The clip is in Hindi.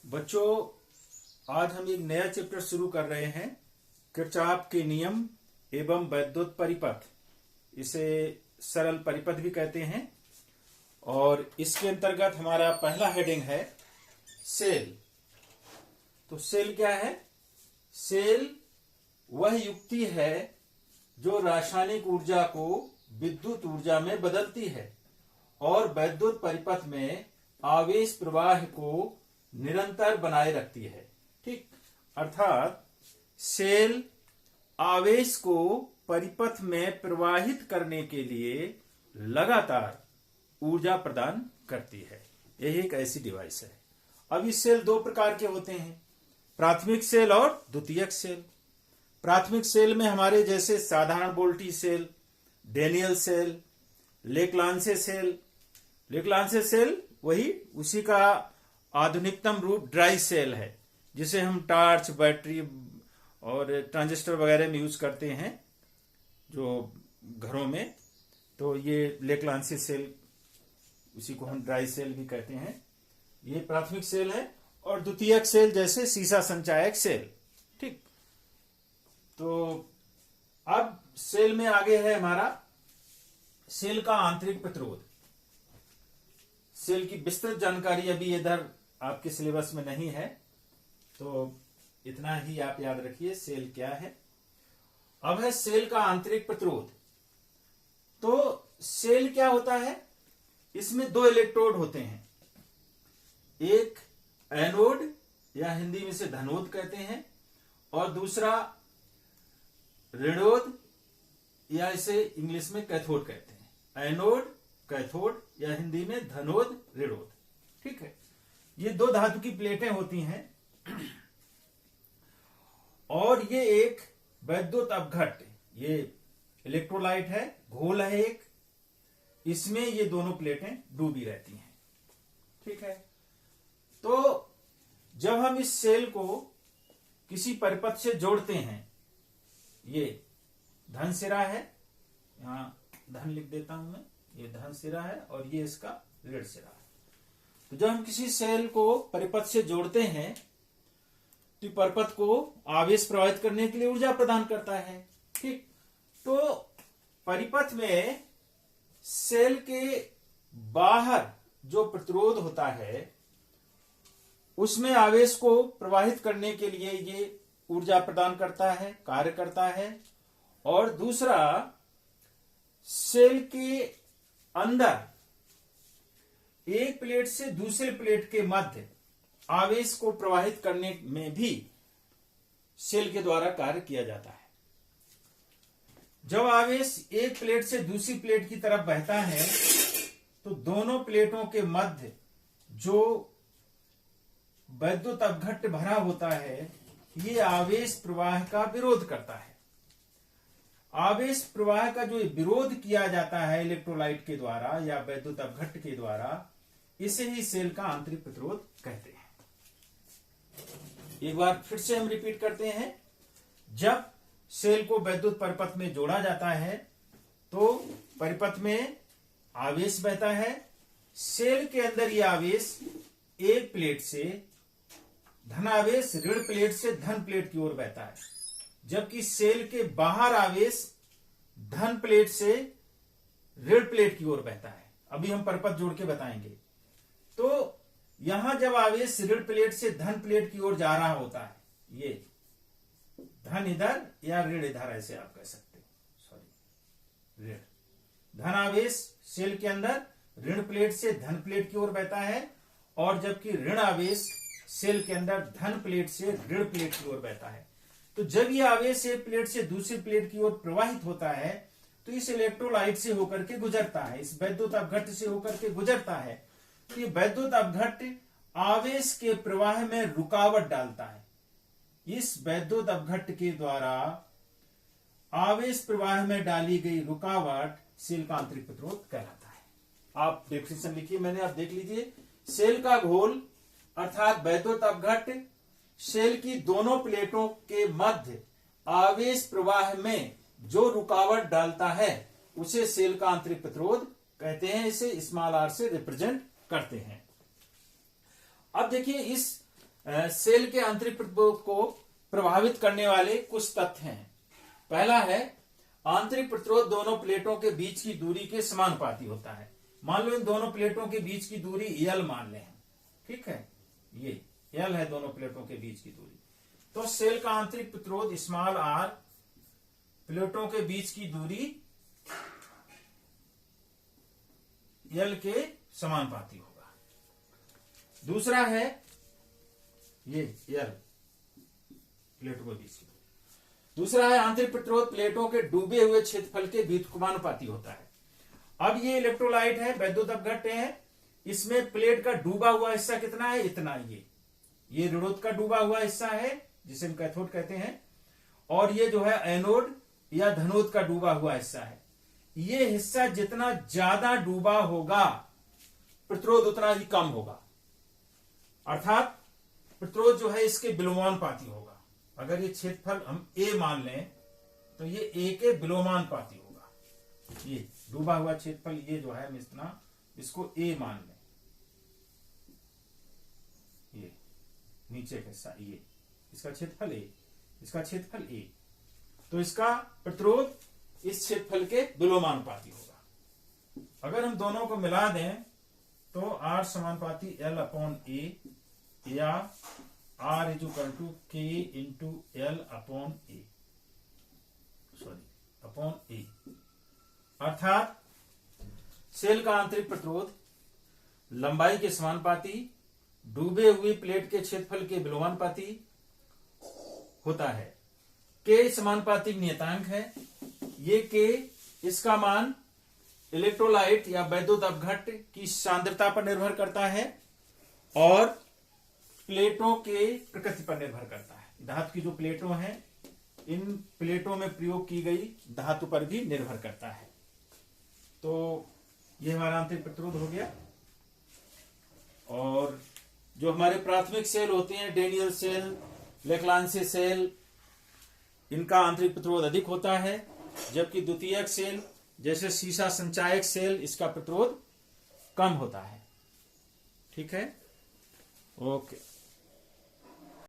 बच्चों, आज हम एक नया चैप्टर शुरू कर रहे हैं, किरचॉफ के नियम एवं वैद्युत परिपथ। इसे सरल परिपथ भी कहते हैं। और इसके अंतर्गत हमारा पहला हेडिंग है सेल। तो सेल क्या है? सेल वह युक्ति है जो रासायनिक ऊर्जा को विद्युत ऊर्जा में बदलती है और वैद्युत परिपथ में आवेश प्रवाह को निरंतर बनाए रखती है। ठीक, अर्थात सेल आवेश को परिपथ में प्रवाहित करने के लिए लगातार ऊर्जा प्रदान करती है। यही एक ऐसी डिवाइस है। अब ये सेल दो प्रकार के होते हैं, प्राथमिक सेल और द्वितीयक सेल। प्राथमिक सेल में हमारे जैसे साधारण voltaic cell, Daniell cell, Leclanche cell. Leclanche cell वही उसी का आधुनिकतम रूप ड्राई सेल है, जिसे हम टॉर्च, बैटरी और ट्रांजिस्टर वगैरह में यूज करते हैं जो घरों में। तो ये लेक्लांसे सेल, उसी को हम ड्राई सेल भी कहते हैं। ये प्राथमिक सेल है। और द्वितीयक सेल जैसे सीसा संचायक सेल। ठीक, तो अब सेल में आगे है हमारा सेल का आंतरिक प्रतिरोध। सेल की विस्तृत जानकारी अभी इधर आपके सिलेबस में नहीं है, तो इतना ही आप याद रखिए सेल क्या है। अब है सेल का आंतरिक प्रतिरोध। तो सेल क्या होता है? इसमें दो इलेक्ट्रोड होते हैं, एक एनोड या हिंदी में से धनोद कहते हैं, और दूसरा ऋणोद या इसे इंग्लिश में कैथोड कहते हैं। एनोड, कैथोड या हिंदी में धनोद, ऋणोद। ठीक है, ये दो धातु की प्लेटें होती हैं और ये एक वैद्युत अपघट्ट, ये इलेक्ट्रोलाइट है, घोल है एक, इसमें ये दोनों प्लेटें डूबी रहती हैं। ठीक है, तो जब हम इस सेल को किसी परिपथ से जोड़ते हैं, ये धन सिरा है, यहां धन लिख देता हूं मैं, ये धन सिरा है और ये इसका ऋण सिरा है। तो जब हम किसी सेल को परिपथ से जोड़ते हैं तो परिपथ को आवेश प्रवाहित करने के लिए ऊर्जा प्रदान करता है। ठीक, तो परिपथ में सेल के बाहर जो प्रतिरोध होता है उसमें आवेश को प्रवाहित करने के लिए ये ऊर्जा प्रदान करता है, कार्य करता है। और दूसरा, सेल के अंदर एक प्लेट से दूसरे प्लेट के मध्य आवेश को प्रवाहित करने में भी सेल के द्वारा कार्य किया जाता है। जब आवेश एक प्लेट से दूसरी प्लेट की तरफ बहता है तो दोनों प्लेटों के मध्य जो वैद्युत अपघट्ट भरा होता है, ये आवेश प्रवाह का विरोध करता है। आवेश प्रवाह का जो विरोध किया जाता है इलेक्ट्रोलाइट के द्वारा या वैद्युत अपघट्ट के द्वारा, इसे ही सेल का आंतरिक प्रतिरोध कहते हैं। एक बार फिर से हम रिपीट करते हैं। जब सेल को वैद्युत परिपथ में जोड़ा जाता है तो परिपथ में आवेश बहता है। सेल के अंदर यह आवेश एक प्लेट से धन आवेश ऋण प्लेट से धन प्लेट की ओर बहता है, जबकि सेल के बाहर आवेश धन प्लेट से ऋण प्लेट की ओर बहता है। अभी हम परिपथ जोड़ के बताएंगे। तो यहां जब आवेश ऋण प्लेट से धन प्लेट की ओर जा रहा होता है, ये धन इधर या ऋण इधर, ऐसे आप कह सकते हो, सॉरी, ऋण धन आवेश सेल के अंदर ऋण प्लेट से धन प्लेट की ओर बहता है, और जबकि ऋण आवेश सेल के अंदर धन प्लेट से ऋण प्लेट की ओर बहता है। तो जब यह आवेश एक प्लेट से दूसरी प्लेट की ओर प्रवाहित होता है तो इस इलेक्ट्रोलाइट से होकर के गुजरता है, इस वैद्युत अपघट्ट से होकर के गुजरता है। तो ये वैद्युत अपघट्ट आवेश के प्रवाह में रुकावट डालता है। इस वैद्युत अपघट्ट के द्वारा आवेश प्रवाह में डाली गई रुकावट सेल का आंतरिक प्रतिरोध कहलाता है। आप डेफिनेशन लिखिए, मैंने, आप देख लीजिए। सेल का घोल अर्थात वैद्युत अपघट्ट सेल की दोनों प्लेटों के मध्य आवेश प्रवाह में जो रुकावट डालता है उसे सेल का आंतरिक प्रतिरोध कहते हैं। इसे स्मॉल आर से रिप्रेजेंट करते हैं। अब देखिए, इस सेल के आंतरिक प्रतिरोध को प्रभावित करने वाले कुछ तथ्य हैं। पहला है आंतरिक प्रतिरोध दोनों प्लेटों के बीच की दूरी के समानुपाती होता है। मान लो इन दोनों प्लेटों के बीच की दूरी L मान लें, ठीक है, ये L है दोनों प्लेटों के बीच की दूरी। तो सेल का आंतरिक प्रतिरोध स्मॉल r प्लेटों के बीच की दूरी L के समानुपाती होगा। दूसरा है ये L प्लेटों के बीच की दूरी। दूसरा है आंतरिक प्रतिरोध प्लेटों के डूबे हुए क्षेत्रफल के व्युत्क्रमानुपाती होता है। अब ये इलेक्ट्रोलाइट है, वैद्युत अपघट्य है, इसमें प्लेट का डूबा हुआ हिस्सा कितना है, इतना। ये ऋणोद का डूबा हुआ हिस्सा है जिसे हम कैथोड कहते हैं, और ये जो है एनोड या धनोद का डूबा हुआ हिस्सा है। ये हिस्सा जितना ज्यादा डूबा होगा प्रतिरोध उतना ही कम होगा, अर्थात प्रतिरोध जो है इसके विलोमानुपाती होगा। अगर ये क्षेत्रफल हम A मान लें तो ये A के विलोमानुपाती होगा। ये डूबा हुआ क्षेत्रफल ये जो है हम इतना इसको A मान लें, ये नीचे का हिस्सा ये, इसका क्षेत्रफल A, इसका क्षेत्रफल A, तो इसका प्रतिरोध इस क्षेत्रफल के विलोमानुपाती होगा। अगर हम दोनों को मिला दें तो R समानुपाती L अपॉन A या R is equal to K into L upon A, upon A, अर्थात सेल का आंतरिक प्रतिरोध लंबाई के समानुपाती डूबे हुई प्लेट के क्षेत्रफल के विलोमानुपाती होता है। K समानुपाती नियतांक है। ये K इसका मान इलेक्ट्रोलाइट या वैद्युत अपघट्य की सांद्रता पर निर्भर करता है और प्लेटों के प्रकृति पर निर्भर करता है। धातु की जो प्लेटों हैं इन प्लेटों में प्रयोग की गई धातु पर भी निर्भर करता है। तो ये हमारा आंतरिक प्रतिरोध हो गया। और जो हमारे प्राथमिक सेल होते हैं, डेनियल सेल, लेक्लांसी सेल, इनका आंतरिक प्रतिरोध अधिक होता है, जबकि द्वितीयक सेल जैसे सीसा संचायक सेल इसका प्रतिरोध कम होता है। ठीक है, ओके।